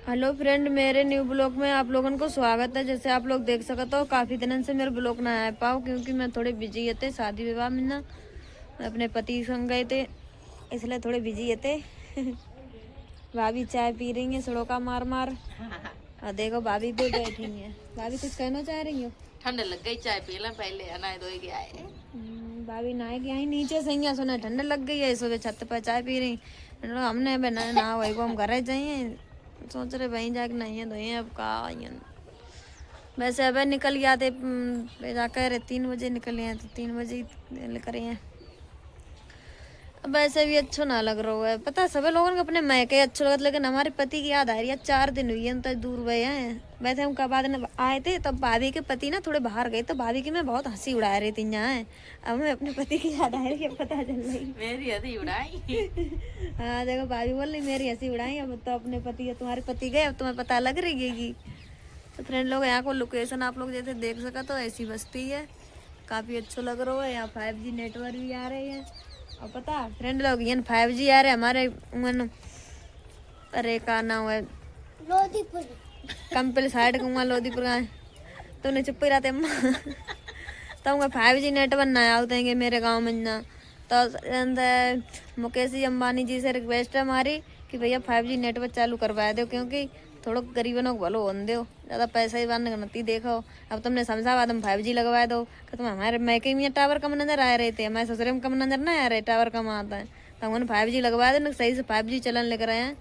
Hello friend, मेरे new blog में आप लोगों को स्वागत है। जैसे आप लोग देख सकते हो, काफ़ी दिनों से मेरे ब्लॉग ना आ पाओ क्योंकि मैं थोड़े बिजी थे शादी विवाह में ना। मैं अपने पति संग गए थे, इसलिए थोड़े बिजी थे। भाभी चाय पी रही है सड़ों मार मार। और देखो भाभी पे बैठी है। भाभी कुछ कहना चाह रही हो? ठंड लग गई, चाय पी ला पहले, अनाय धोई के आए। भाभी नहाए के आई नीचे से, यहाँ सुना ठंड लग गई है, सुबह छत पर चाय पी रही। हमने ना वही को हम घर जाइए, सोच रहे वहीं जाके नहीं है धोइए। अब कहा वैसे अब निकल गया थे, जाकर 3 बजे निकले हैं, तो 3 बजे निकल रहे हैं। अब वैसे भी अच्छा ना लग रहा है, पता है सभी लोगों को अपने मैके अच्छे लगते, लेकिन हमारे पति की याद आ रही है। 4 दिन हुई है तो दूर गए हैं। वैसे हम कब बाद आए थे तब भाभी के पति ना थोड़े बाहर गए, तो भाभी की मैं बहुत हंसी उड़ा रही थी यहाँ। अब मैं अपने पति की याद आ रही है, पता चल रही मेरी हंसी उड़ाई। हाँ देखो भाभी बोल रही मेरी हंसी उड़ाई। अब तो अपने पति है, तुम्हारे पति गए, अब तुम्हें पता लग रही है। तो फ्रेंड लोग यहाँ को लोकेशन आप लोग जैसे देख सका तो ऐसी बस्ती है, काफ़ी अच्छा लग रहा है। यहाँ 5G नेटवर्क भी आ रहे हैं। और पता फ्रेंड लोग यहाँ 5G आ रहे हमारे अरे का नाम है लोधीपुर, कंपल साइड का लोधीपुर का। तो उन्हें चुप ही रहते तो उनका 5G नेटवर्क ना आते मेरे गाँव में ना। तो मुकेश जी अंबानी जी से रिक्वेस्ट है हमारी कि भैया 5G नेटवर्क चालू करवा दो, क्योंकि थोड़ा गरीबों को भलो होने दो, ज़्यादा पैसा ही बनने गणती देखो। अब तुमने समझाबाद में 5G लगवा दो कि तुम हमारे मैके में टावर कम नजर आ रहे थे, हमारे ससुरे में कम नजर नहीं आ रहे, टावर कम आता है। तो हम 5G लगवा दो, सही से 5G चलन लग रहे हैं।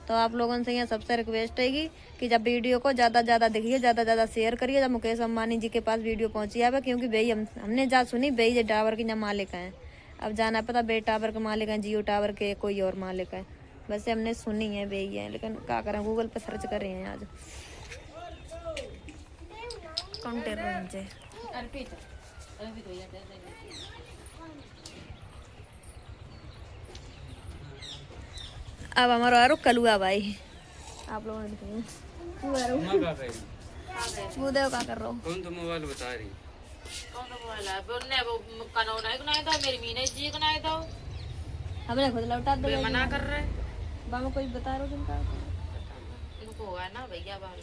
तो आप लोगों से यहाँ सबसे रिक्वेस्ट है कि जब वीडियो को ज़्यादा ज़्यादा देखिए, ज़्यादा ज़्यादा शेयर करिए, जब मुकेश अंबानी जी के पास वीडियो पहुँची है, क्योंकि भाई हमने जा सुनी भाई ये टावर के यहाँ मालिक हैं। अब जाना पता बे टावर के मालिक हैं, जियो टावर के कोई और मालिक है। वैसे हमने सुनी है भाई है, लेकिन क्या करें, गूगल पर सर्च कर रहे हैं आज। अब हमारा आरो कलुआ भाई, आप लोगों ने वो देखो क्या कर रहा हूँ। कौन तो मोबाइल बता रही? कौन सा मोबाइल है? बोलने वो कनौना ही बनाया था, मेरी मीना जी बनाया था। हमने खुद लौटा दो, वे मना कर रहे। बाबा कोई बता रहा हो तुम क्या? इनको है ना भैया बाल,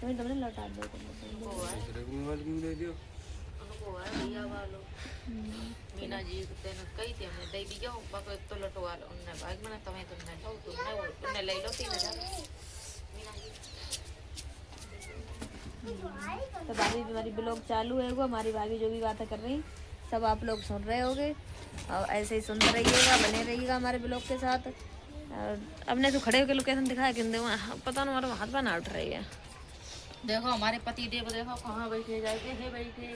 तुमने लौटा दो, उनको है, दूसरे को मोबाइल क्यों दे दियो? उनको है भैया वालो। मीना जी तेन कही थी हमने दे दिया, बाकी तो लटवा लो उन्हें भाग मना तुम्हें तुमने लो, तुमने ले लो 3000 मीना जी। तो भाभी हमारी ब्लॉग चालू है, वो हमारी भाभी जो भी बातें कर रही सब आप लोग सुन रहे होगे, और ऐसे ही सुनते रहिएगा, बने रहिएगा हमारे ब्लॉग के साथ। और अपने तो खड़े होकर लोकेशन दिखाया कि पता ना हमारा हाथ बना उठ रही है। देखो हमारे पति देव, देखो कहाँ बैठे जाके है, बैठे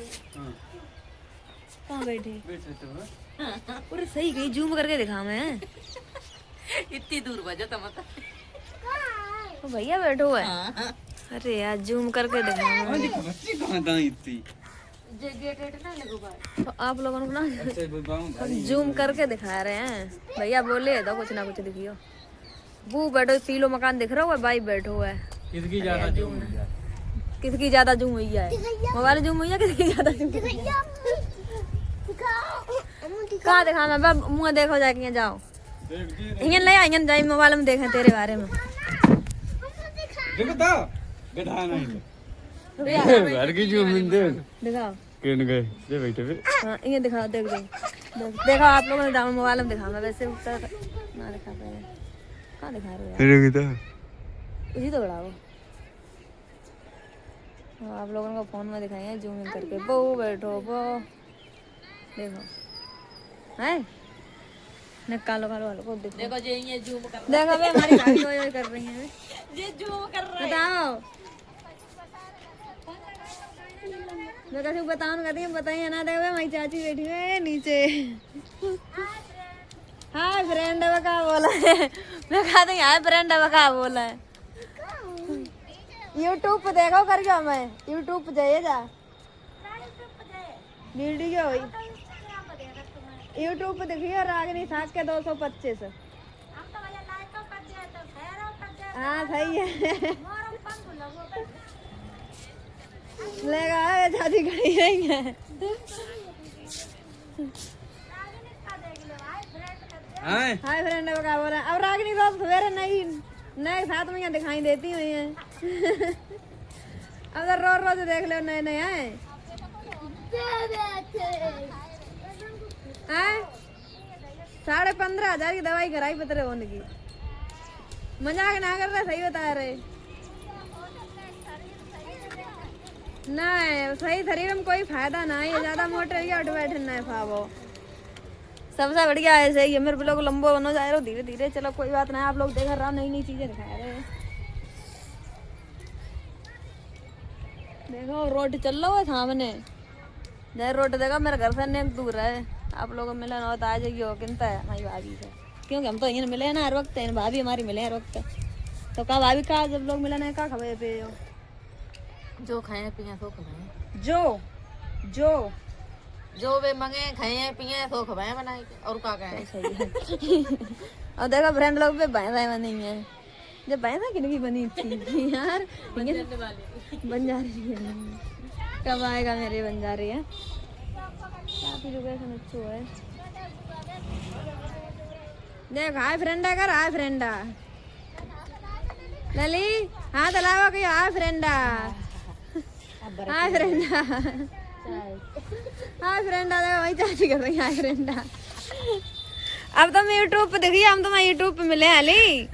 कहाँ बैठे? बैठे तो है। पूरे सही गई, जूम करके दिखा मैं। इतनी दूर बजा था मतलब। तो भैया बैठो है। अरे यार जूम करके दिखा मैं। बच्ची कहाँ दाई इतनी? तो आप लोगों को ना जूम करके दिखा रहे हैं। भैया बोले तो कुछ ना कुछ दिखियो। वो बैठो, पीलो मकान दिख रहा है, भाई बैठो है। किसकी ज्यादा जूम है? किसकी ज्यादा जूम हुई है? मोबाइल जूम हुई है, किसकी ज्यादा जूम हुई है? कहाँ दिखा मैं? मुँह देखो जाके, जाओ यहाँ ले आइए जाए, मोबाइल में देखें तेरे बारे में। देखो तो बैठा नहीं घर की जूम देख दिखाओ किन गए ये बैठे पे। हाँ ये दिखाओ, देख देखो आप लोगों ने मोबाइल में दिखा, मैं वैसे उत्तर ना दिखा पाए। कहाँ दिखा रहे हो यार? देखो तो इसी तो बढ़ाओ। हाँ आप लोगों को फोन में दिखाएंगे जूम इन करके। वो बैठो वो देखो है न, कालो कालो वालों को देखो। देखो जे ये जूम कर देखो भाई हमारी भाभी यो कर रही हैं। ये जूम कर रहा है। बताओ मैं कैसे बताऊँ, कहती है बताइए ना। देखो हमारी चाची बैठी है नीचे। हाँ फ्रेंड है, क्या बोला है? मैं कहती हूँ हाय फ्रेंड है, क्या बोला है? यूट्यूब पे देखो करके, मैं यूट्यूब पे जाइए जा वीडियो यूट्यूब पे देखिए, रागनी सास के 225। हाँ सही है। लेगा शादी करी है। हाय फ्रेंड क्या बोल रहा है? अब रागनी रोज सवेरे नहीं नए साथ में यहाँ दिखाई देती हुई हैं। अब तो रोज रोज देख लो नए नए हैं। 15,500 की दवाई कराई पतरे होने की। मजाक ना कर रहे, सही बता रहे। नहीं सही शरीर में कोई फायदा ना है, ज्यादा मोटे या उठ बैठे ना खाओ। सबसे बढ़िया ऐसे ही है, मेरे लोग लंबो बनो जा रहे हो धीरे धीरे। चलो कोई बात नहीं, आप लोग देख रहे हो नई नई चीजें दिखा रहे हैं। देखो रोड चल रहा है सामने, जय रोड देखा मेरे घर से नेक दूर है। आप लोगों को मिलन हो तो आ जाइए, किनता है हमारी भाभी से, क्योंकि हम तो यहीं मिले हैं ना हर वक्त। भाभी हमारी मिले हर वक्त, तो कहा भाभी कहा जब लोग मिलन है कहा खबर पे हो। जो खाए पिए सो खवाए, जो वे मंगे खाए पिए सो खवाए बनाए के, और क्या कहें। सही है। और देखो फ्रेंड लोग पे भैंसा बनी है, जब भैंसा किनकी बनी थी यार, बन जा रही है। कब आएगा मेरे बन जा रही है। काफी लोकेशन अच्छी है। देख हाय फ्रेंडा कर, हाय फ्रेंडा लली, हाँ तलावा कि हाय फ्रेंडा, हाय फ्रेंडा, हाय फ्रेंडा। देखो वही चाची कर रही है हाय फ्रेंडा। अब तो मैं यूट्यूब पे देखिए, हम तो मैं यूट्यूब पे मिले हैं अली।